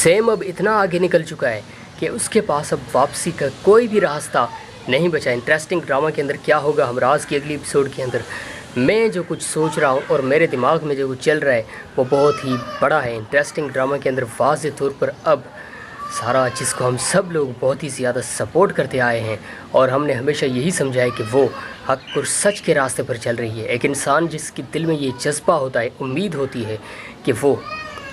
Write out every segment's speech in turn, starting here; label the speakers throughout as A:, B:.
A: Sam अब इतना आगे निकल चुका है कि उसके पास अब वापसी का कोई भी रास्ता नहीं बचा। इंटरेस्टिंग ड्रामा के अंदर क्या होगा, हम राज की अगली एपिसोड के अंदर मैं जो कुछ सोच रहा हूँ और मेरे दिमाग में जो कुछ चल रहा है वो बहुत ही बड़ा है। इंटरेस्टिंग ड्रामा के अंदर वाज़े तौर पर अब सारा जिसको हम सब लोग बहुत ही ज़्यादा सपोर्ट करते आए हैं और हमने हमेशा यही समझा है कि वो हक और सच के रास्ते पर चल रही है। एक इंसान जिसके दिल में ये जज्बा होता है, उम्मीद होती है कि वो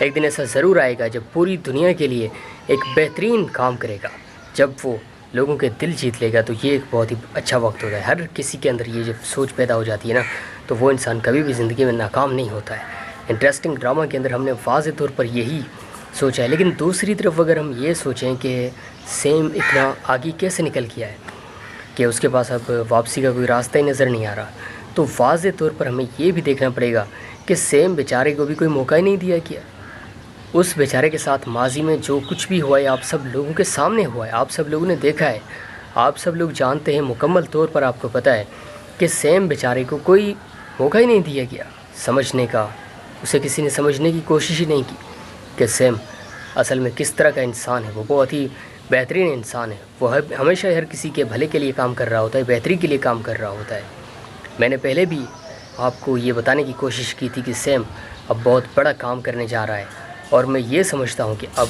A: एक दिन ऐसा ज़रूर आएगा जब पूरी दुनिया के लिए एक बेहतरीन काम करेगा, जब वो लोगों के दिल जीत लेगा। तो ये एक बहुत ही अच्छा वक्त होता है। हर किसी के अंदर ये जब सोच पैदा हो जाती है ना, तो वो इंसान कभी भी ज़िंदगी में नाकाम नहीं होता है। इंटरेस्टिंग ड्रामा के अंदर हमने वाज़े तौर पर यही सोचा है। लेकिन दूसरी तरफ अगर हम ये सोचें कि सैम इतना आगे कैसे निकल गया है कि उसके पास अब वापसी का कोई रास्ता ही नज़र नहीं आ रहा, तो वाज़े तौर पर हमें ये भी देखना पड़ेगा कि सैम बेचारे को भी कोई मौका ही नहीं दिया गया। उस बेचारे के साथ माजी में जो कुछ भी हुआ है आप सब लोगों के सामने हुआ है, आप सब लोगों ने देखा है, आप सब लोग जानते हैं। मुकम्मल तौर पर आपको पता है कि सैम बेचारे को कोई मौका ही नहीं दिया गया समझने का। उसे किसी ने समझने की कोशिश ही नहीं की कि सैम असल में किस तरह का इंसान है। वो बहुत ही बेहतरीन इंसान है। वो हमेशा हर किसी के भले के लिए काम कर रहा होता है, बेहतरी के लिए काम कर रहा होता है। मैंने पहले भी आपको ये बताने की कोशिश की थी कि सैम अब बहुत बड़ा काम करने जा रहा है और मैं ये समझता हूँ कि अब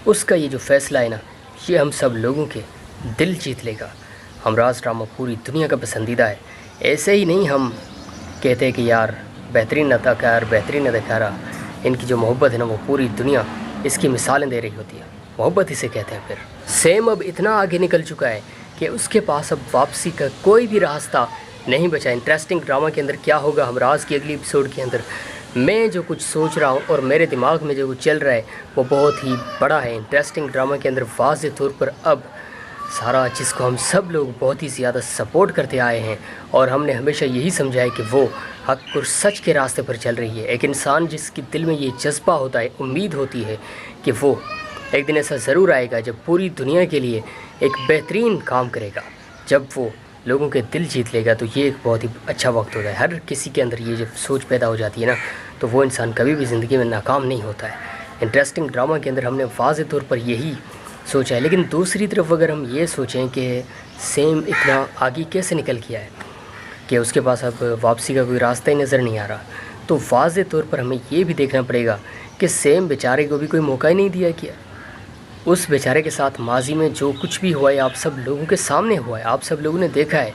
A: उसका ये जो फ़ैसला है ना, ये हम सब लोगों के दिल जीत लेगा। हमराज ड्रामा पूरी दुनिया का पसंदीदा है। ऐसे ही नहीं हम कहते हैं कि यार बेहतरीन अदाकार, बेहतरीन अदाकारा, इनकी जो मोहब्बत है ना वो पूरी दुनिया इसकी मिसालें दे रही होती है। मोहब्बत इसे कहते हैं। फिर सैम अब इतना आगे निकल चुका है कि उसके पास अब वापसी का कोई भी रास्ता नहीं बचा। इंटरेस्टिंग ड्रामा के अंदर क्या होगा, हम राज की अगली एपिसोड के अंदर मैं जो कुछ सोच रहा हूँ और मेरे दिमाग में जो कुछ चल रहा है वो बहुत ही बड़ा है। इंटरेस्टिंग ड्रामा के अंदर वाज़े तौर पर अब सारा जिसको हम सब लोग बहुत ही ज़्यादा सपोर्ट करते आए हैं और हमने हमेशा यही समझा है कि वो हक और सच के रास्ते पर चल रही है। एक इंसान जिसके दिल में ये जज्बा होता है, उम्मीद होती है कि वो एक दिन ऐसा ज़रूर आएगा जब पूरी दुनिया के लिए एक बेहतरीन काम करेगा, जब वो लोगों के दिल जीत लेगा। तो ये एक बहुत ही अच्छा वक्त होता है। हर किसी के अंदर ये जब सोच पैदा हो जाती है ना, तो वो इंसान कभी भी ज़िंदगी में नाकाम नहीं होता है। इंटरेस्टिंग ड्रामा के अंदर हमने वाज़े तौर पर यही सोचा है। लेकिन दूसरी तरफ अगर हम ये सोचें कि सैम इतना आगे कैसे निकल गया है कि उसके पास अब वापसी का कोई रास्ता ही नज़र नहीं आ रहा, तो वाज़े तौर पर हमें ये भी देखना पड़ेगा कि सैम बेचारे को भी कोई मौका ही नहीं दिया गया। उस बेचारे के साथ माजी में जो कुछ भी हुआ है आप सब लोगों के सामने हुआ है, आप सब लोगों ने देखा है,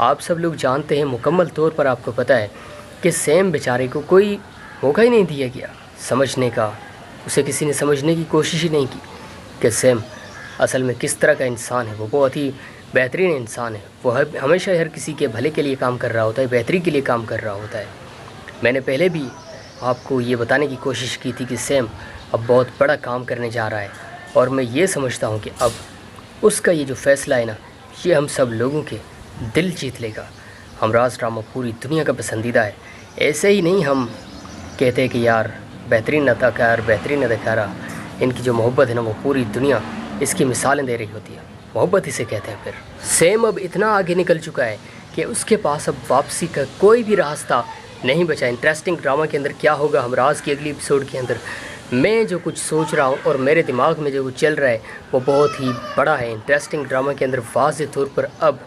A: आप सब लोग जानते हैं। मुकम्मल तौर पर आपको पता है कि सैम बेचारे को कोई मौका ही नहीं दिया गया समझने का। उसे किसी ने समझने की कोशिश ही नहीं की कि सैम असल में किस तरह का इंसान है। वो बहुत ही बेहतरीन इंसान है। वो हमेशा हर किसी के भले के लिए काम कर रहा होता है, बेहतरी के लिए काम कर रहा होता है। मैंने पहले भी आपको ये बताने की कोशिश की थी कि सैम अब बहुत बड़ा काम करने जा रहा है और मैं ये समझता हूँ कि अब उसका ये जो फ़ैसला है ना, ये हम सब लोगों के दिल जीत लेगा। हमराज ड्रामा पूरी दुनिया का पसंदीदा है। ऐसे ही नहीं हम कहते हैं कि यार बेहतरीन अदाकार, बेहतरीन अदाकारा, इनकी जो मोहब्बत है ना वो पूरी दुनिया इसकी मिसालें दे रही होती है। मोहब्बत इसे कहते हैं। फिर सैम अब इतना आगे निकल चुका है कि उसके पास अब वापसी का कोई भी रास्ता नहीं बचा। इंटरेस्टिंग ड्रामा के अंदर क्या होगा, हम राज की अगली एपिसोड के अंदर मैं जो कुछ सोच रहा हूँ और मेरे दिमाग में जो कुछ चल रहा है वो बहुत ही बड़ा है। इंटरेस्टिंग ड्रामा के अंदर वाज़े तौर पर अब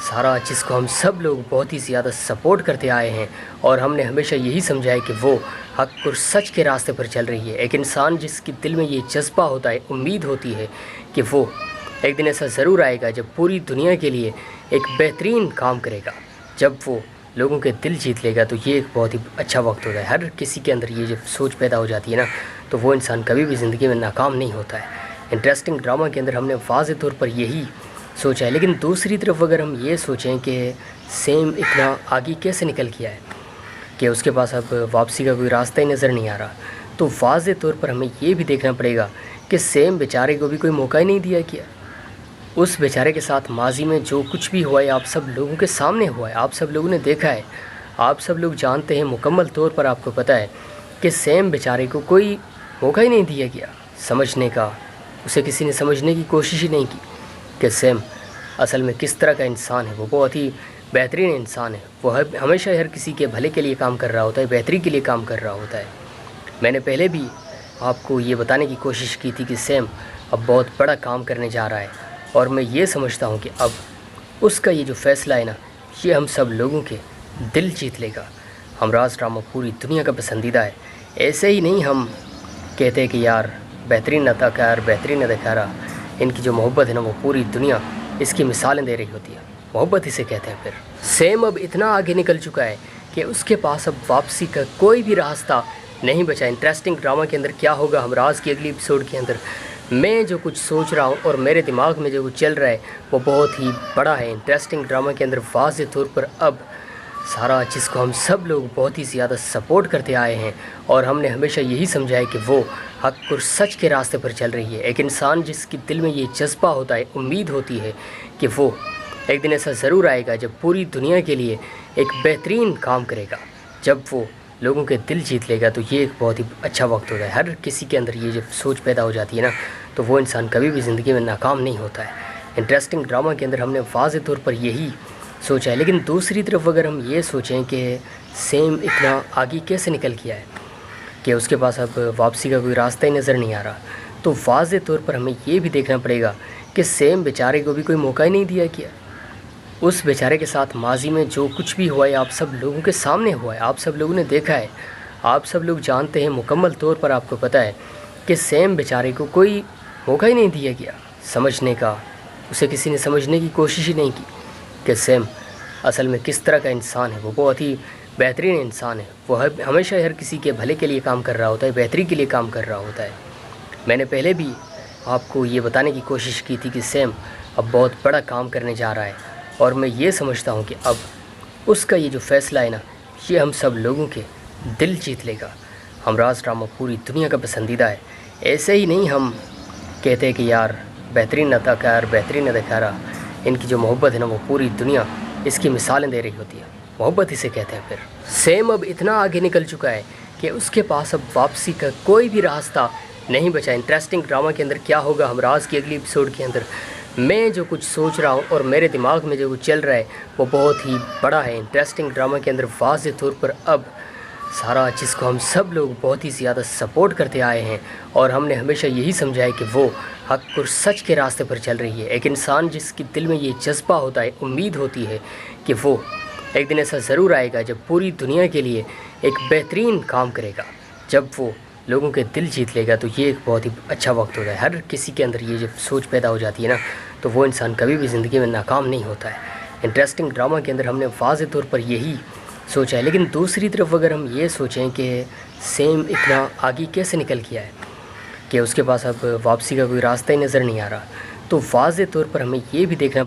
A: सारा जिसको हम सब लोग बहुत ही ज़्यादा सपोर्ट करते आए हैं और हमने हमेशा यही समझा है कि वो हक और सच के रास्ते पर चल रही है। एक इंसान जिसके दिल में ये जज्बा होता है, उम्मीद होती है कि वो एक दिन ऐसा ज़रूर आएगा जब पूरी दुनिया के लिए एक बेहतरीन काम करेगा, जब वो लोगों के दिल जीत लेगा। तो ये एक बहुत ही अच्छा वक्त होता है। हर किसी के अंदर ये जब सोच पैदा हो जाती है ना, तो वो इंसान कभी भी ज़िंदगी में नाकाम नहीं होता है। इंटरेस्टिंग ड्रामा के अंदर हमने वाज़े तौर पर यही सोचा है। लेकिन दूसरी तरफ अगर हम ये सोचें कि सैम इतना आगे कैसे निकल गया है कि उसके पास अब वापसी का कोई रास्ता ही नज़र नहीं आ रहा, तो वाज़े तौर पर हमें ये भी देखना पड़ेगा कि सैम बेचारे को भी कोई मौका ही नहीं दिया गया। उस बेचारे के साथ माजी में जो कुछ भी हुआ है आप सब लोगों के सामने हुआ है, आप सब लोगों ने देखा है, आप सब लोग जानते हैं। मुकम्मल तौर पर आपको पता है कि सैम बेचारे को कोई मौका ही नहीं दिया गया समझने का। उसे किसी ने समझने की कोशिश ही नहीं की कि सैम असल में किस तरह का इंसान है। वो बहुत ही बेहतरीन इंसान है। वो हमेशा हर किसी के भले के लिए काम कर रहा होता है, बेहतरी के लिए काम कर रहा होता है। मैंने पहले भी آپ کو یہ بتانے کی کوشش کی تھی کہ سیم اب بہت بڑا کام کرنے جا رہا ہے، اور میں یہ سمجھتا ہوں کہ اب اس کا یہ جو فیصلہ ہے نا، یہ ہم سب لوگوں کے دل جیت لے گا۔ ہمراز ڈرامہ پوری دنیا کا پسندیدہ ہے۔ ایسے ہی نہیں ہم کہتے کہ یار بہترین اداکار، بہترین اداکارہ، ان کی جو محبت ہے نا وہ پوری دنیا اس کی مثالیں دے رہی ہوتی ہے۔ محبت اسے کہتے ہیں۔ پھر سیم اب اتنا آگے نکل چکا ہے کہ اس کے پاس اب واپسی کا کوئی بھی راستہ نہیں بچا۔ انٹرسٹنگ ڈرامہ کے اندر کیا ہوگا ہمراز کی اگلی ایپیسوڈ کے اندر، میں جو کچھ سوچ رہا ہوں اور میرے دماغ میں جو کچھ چل رہا ہے وہ بہت ہی بڑا ہے۔ انٹرسٹنگ ڈرامہ کے اندر واضح طور پر اب سارا جس کو ہم سب لوگ بہت ہی زیادہ سپورٹ کرتے آئے ہیں، اور ہم نے ہمیشہ یہی سمجھا ہے کہ وہ حق اور سچ کے راستے پر چل رہی ہے۔ ایک انسان جس کی دل میں یہ جذبہ ہوتا ہے، امید ہوتی ہے کہ وہ ایک دن ایسا ضرور آئے گا جب پوری دنیا کے لیے ایک بہترین کام کرے گا، جب وہ لوگوں کے دل جیت لے گا، تو یہ ایک بہت ہی اچھا وقت ہوتا ہے۔ ہر کسی کے اندر یہ جب سوچ پیدا ہو جاتی ہے نا، تو وہ انسان کبھی بھی زندگی میں ناکام نہیں ہوتا ہے۔ انٹرسٹنگ ڈرامہ کے اندر ہم نے واضح طور پر یہی سوچا ہے، لیکن دوسری طرف اگر ہم یہ سوچیں کہ سیم اتنا آگے کیسے نکل گیا ہے کہ اس کے پاس اب واپسی کا کوئی راستہ ہی نظر نہیں آ رہا، تو واضح طور پر ہمیں یہ بھی دیکھنا پڑے گا کہ سیم بیچارے کو بھی کوئی موقع ہی نہیں دیا گیا۔ اس بیچارے کے ساتھ ماضی میں جو کچھ بھی ہوا ہے آپ سب لوگوں کے سامنے ہوا ہے، آپ سب لوگوں نے دیکھا ہے، آپ سب لوگ جانتے ہیں، مکمل طور پر آپ کو پتہ ہے کہ سیم بیچارے کو کوئی موقع ہی نہیں دیا گیا سمجھنے کا۔ اسے کسی نے سمجھنے کی کوشش ہی نہیں کی کہ سیم اصل میں کس طرح کا انسان ہے۔ وہ بہت ہی بہترین انسان ہے، وہ ہمیشہ ہر کسی کے بھلے کے لیے کام کر رہا ہوتا ہے، بہتری کے لیے کام کر رہا ہوتا ہے۔ میں نے پہلے بھی آپ کو یہ بتانے کی کوشش کی تھی کہ سیم اب بہت بڑا کام کرنے جا رہا ہے، اور میں یہ سمجھتا ہوں کہ اب اس کا یہ جو فیصلہ ہے نا، یہ ہم سب لوگوں کے دل جیت لے گا۔ ہمراز ڈرامہ پوری دنیا کا پسندیدہ ہے۔ ایسے ہی نہیں ہم کہتے کہ یار بہترین اداکار، بہترین اداکارہ، ان کی جو محبت ہے نا وہ پوری دنیا اس کی مثالیں دے رہی ہوتی ہے۔ محبت اسے کہتے ہیں۔ پھر سیم اب اتنا آگے نکل چکا ہے کہ اس کے پاس اب واپسی کا کوئی بھی راستہ نہیں بچا۔ انٹرسٹنگ ڈرامہ کے اندر کیا ہوگا ہمراز کی اگلی ایپیسوڈ کے اندر، میں جو کچھ سوچ رہا ہوں اور میرے دماغ میں جو کچھ چل رہا ہے وہ بہت ہی بڑا ہے۔ انٹرسٹنگ ڈرامہ کے اندر واضح طور پر اب سارا جس کو ہم سب لوگ بہت ہی زیادہ سپورٹ کرتے آئے ہیں، اور ہم نے ہمیشہ یہی سمجھا ہے کہ وہ حق اور سچ کے راستے پر چل رہی ہے۔ ایک انسان جس کی دل میں یہ جذبہ ہوتا ہے، امید ہوتی ہے کہ وہ ایک دن ایسا ضرور آئے گا جب پوری دنیا کے لیے ایک بہترین کام کرے گا، جب وہ لوگوں کے دل جیت لے گا، تو یہ ایک بہت ہی اچھا وقت ہوتا ہے۔ ہر کسی کے اندر یہ جب سوچ پیدا ہو جاتی ہے نا، تو وہ انسان کبھی بھی زندگی میں ناکام نہیں ہوتا ہے۔ انٹرسٹنگ ڈرامہ کے اندر ہم نے واضح طور پر یہی سوچا ہے، لیکن دوسری طرف اگر ہم یہ سوچیں کہ سیم اتنا آگے کیسے نکل گیا ہے کہ اس کے پاس اب واپسی کا کوئی راستہ ہی نظر نہیں آ رہا، تو واضح طور پر ہمیں یہ بھی دیکھنا